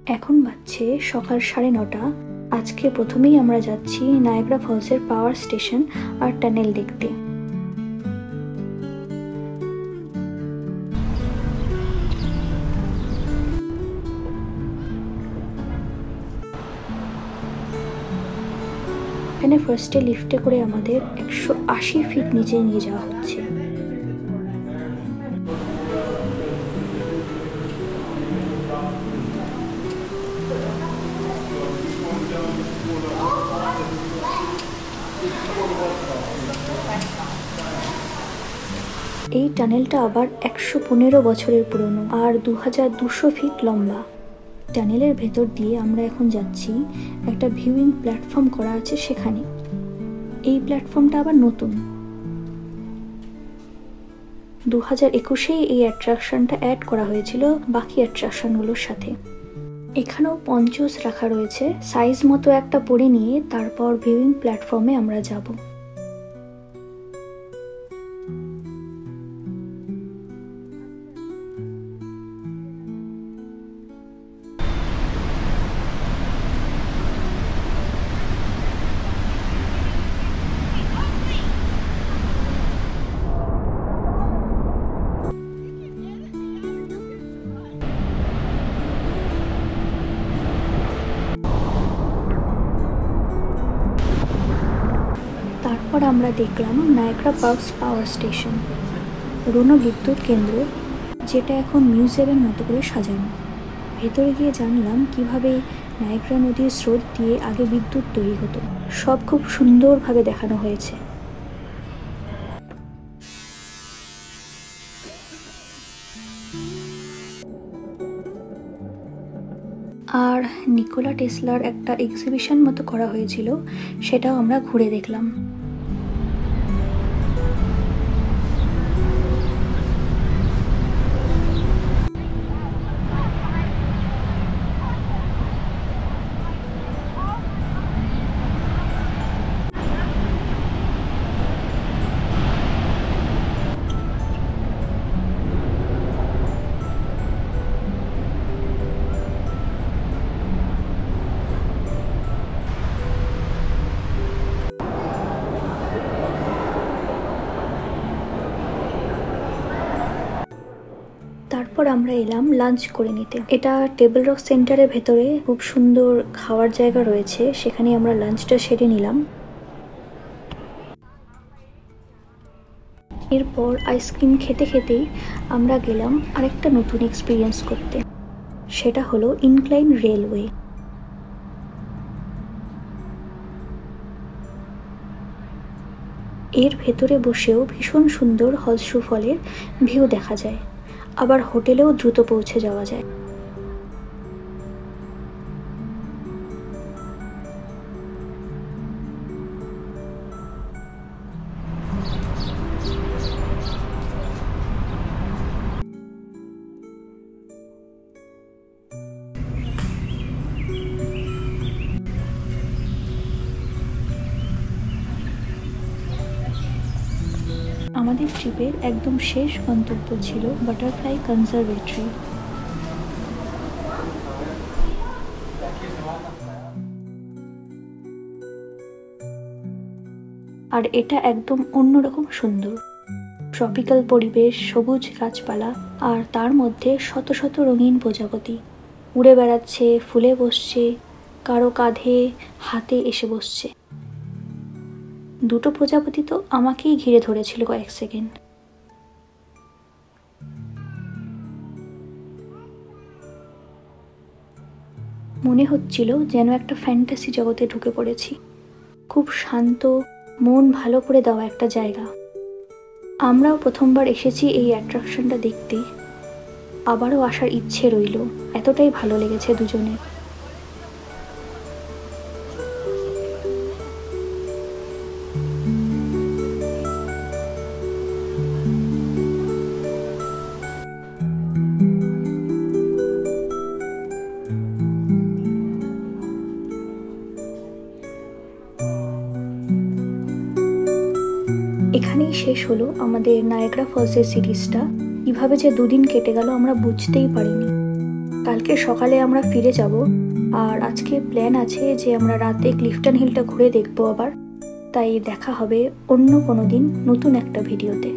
এখন বাজছে সকাল 9:30। আজকে প্রথমেই আমরা যাচ্ছি নায়াগ্রা ফলসের পাওয়ার স্টেশন আর টানেল দেখতে। এখানে ফার্স্টে লিফটে করে আমাদের 180 ফিট নিচে নিয়ে যাওয়া হচ্ছে। এই টানেলটা আবার 115 বছরের পুরনো আর 2200 ফিট লম্বা। টানেলের ভেতর দিয়ে আমরা এখন যাচ্ছি, একটা ভিউইং প্ল্যাটফর্ম করা আছে সেখানে। এই প্ল্যাটফর্মটা আবার নতুন, 2021-এই এই অ্যাট্রাকশনটা অ্যাড করা হয়েছিল বাকি অ্যাট্রাকশনগুলোর সাথে। এখানেও পঞ্চস রাখা রয়েছে, সাইজ মতো একটা পরে নিয়ে তারপর ভিউইং প্ল্যাটফর্মে আমরা যাব। তারপর আমরা দেখলাম নায়াগ্রা পার্কস পাওয়ার স্টেশন, পুরনো বিদ্যুৎ কেন্দ্র, যেটা এখন মিউজিয়ামের মতো করে সাজানো। ভেতরে গিয়ে জানলাম কিভাবে নায়াগ্রা নদীর স্রোত দিয়ে আগে বিদ্যুৎ তৈরি হতো। সব খুব সুন্দরভাবে দেখানো হয়েছে। আর নিকোলা টেসলার একটা এক্সিবিশন মতো করা হয়েছিল, সেটাও আমরা ঘুরে দেখলাম। তারপর আমরা এলাম লাঞ্চ করে নিতে। এটা টেবিল রক সেন্টারের ভেতরে খুব সুন্দর খাওয়ার জায়গা রয়েছে, সেখানে আমরা লাঞ্চটা সেরে নিলাম। এরপর আইসক্রিম খেতে খেতেই আমরা গেলাম আরেকটা নতুন এক্সপিরিয়েন্স করতে, সেটা হলো ইনক্লাইন রেলওয়ে। এর ভেতরে বসেও ভীষণ সুন্দর হলস্রু ফলের ভিউ দেখা যায়, আবার হোটেলেও দ্রুত পৌঁছে যাওয়া যায়। আমাদের ট্রিপের একদম শেষ গন্তব্য ছিল বাটারফ্লাই কনজারভেটরি। আর এটা একদম অন্যরকম সুন্দর, ট্রপিক্যাল পরিবেশ, সবুজ গাছপালা, আর তার মধ্যে শত শত রঙিন প্রজাপতি উড়ে বেড়াচ্ছে, ফুলে বসছে, কারো কাঁধে হাতে এসে বসছে। দুটো প্রজাপতি তো আমাকেই ঘিরে ধরেছিল কয়েক সেকেন্ড। মনে হচ্ছিল যেন একটা ফ্যান্টাসি জগতে ঢুকে পড়েছি। খুব শান্ত, মন ভালো করে দেওয়া একটা জায়গা। আমরাও প্রথমবার এসেছি এই অ্যাট্রাকশনটা দেখতে, আবারও আসার ইচ্ছে রইল, এতটাই ভালো লেগেছে দুজনে। এখানেই শেষ হলো আমাদের নায়াগ্রা ফলসের সিরিজটা। কিভাবে যে দুদিন কেটে গেল আমরা বুঝতেই পারিনি। কালকে সকালে আমরা ফিরে যাব, আর আজকে প্ল্যান আছে যে আমরা রাতে ক্লিফটন হিলটা ঘুরে দেখবো আবার। তাই দেখা হবে অন্য কোনো দিন নতুন একটা ভিডিওতে।